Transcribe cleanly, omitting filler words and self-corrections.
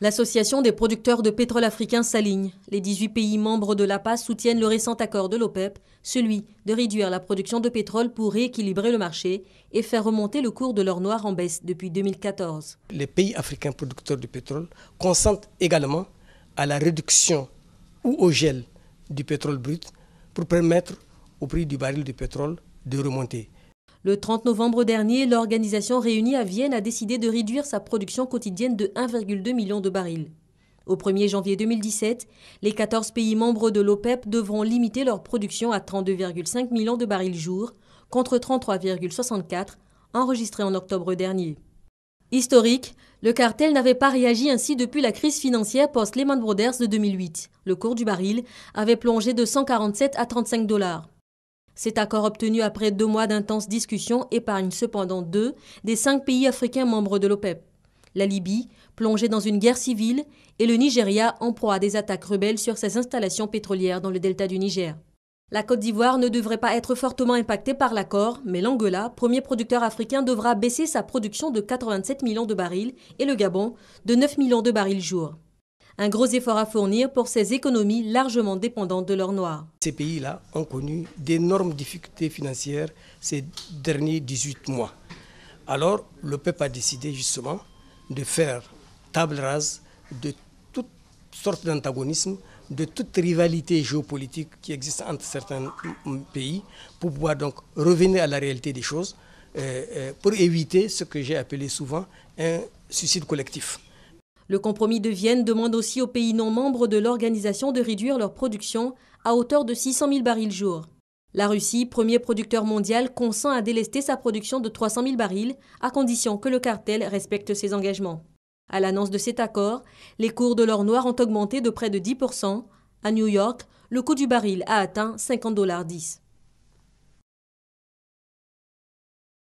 L'association des producteurs de pétrole africains s'aligne. Les 18 pays membres de l'APA soutiennent le récent accord de l'OPEP, celui de réduire la production de pétrole pour rééquilibrer le marché et faire remonter le cours de l'or noir en baisse depuis 2014. Les pays africains producteurs de pétrole consentent également à la réduction ou au gel du pétrole brut pour permettre au prix du baril de pétrole de remonter. Le 30 novembre dernier, l'organisation réunie à Vienne a décidé de réduire sa production quotidienne de 1,2 million de barils. Au 1er janvier 2017, les 14 pays membres de l'OPEP devront limiter leur production à 32,5 millions de barils jour, contre 33,64 enregistrés en octobre dernier. Historique, le cartel n'avait pas réagi ainsi depuis la crise financière post-Lehman Brothers de 2008. Le cours du baril avait plongé de 147 à 35 $. Cet accord obtenu après 2 mois d'intenses discussions épargne cependant 2 des 5 pays africains membres de l'OPEP. La Libye, plongée dans une guerre civile, et le Nigeria en proie à des attaques rebelles sur ses installations pétrolières dans le delta du Niger. La Côte d'Ivoire ne devrait pas être fortement impactée par l'accord, mais l'Angola, premier producteur africain, devra baisser sa production de 87 millions de barils et le Gabon de 9 millions de barils jour. Un gros effort à fournir pour ces économies largement dépendantes de l'or noir. Ces pays-là ont connu d'énormes difficultés financières ces derniers 18 mois. Alors, l'OPEP a décidé justement de faire table rase de toutes sortes d'antagonismes, de toute rivalité géopolitique qui existe entre certains pays, pour pouvoir donc revenir à la réalité des choses, pour éviter ce que j'ai appelé souvent un suicide collectif. Le compromis de Vienne demande aussi aux pays non membres de l'organisation de réduire leur production à hauteur de 600 000 barils jour. La Russie, premier producteur mondial, consent à délester sa production de 300 000 barils à condition que le cartel respecte ses engagements. À l'annonce de cet accord, les cours de l'or noir ont augmenté de près de 10%. À New York, le coût du baril a atteint 50,10 $.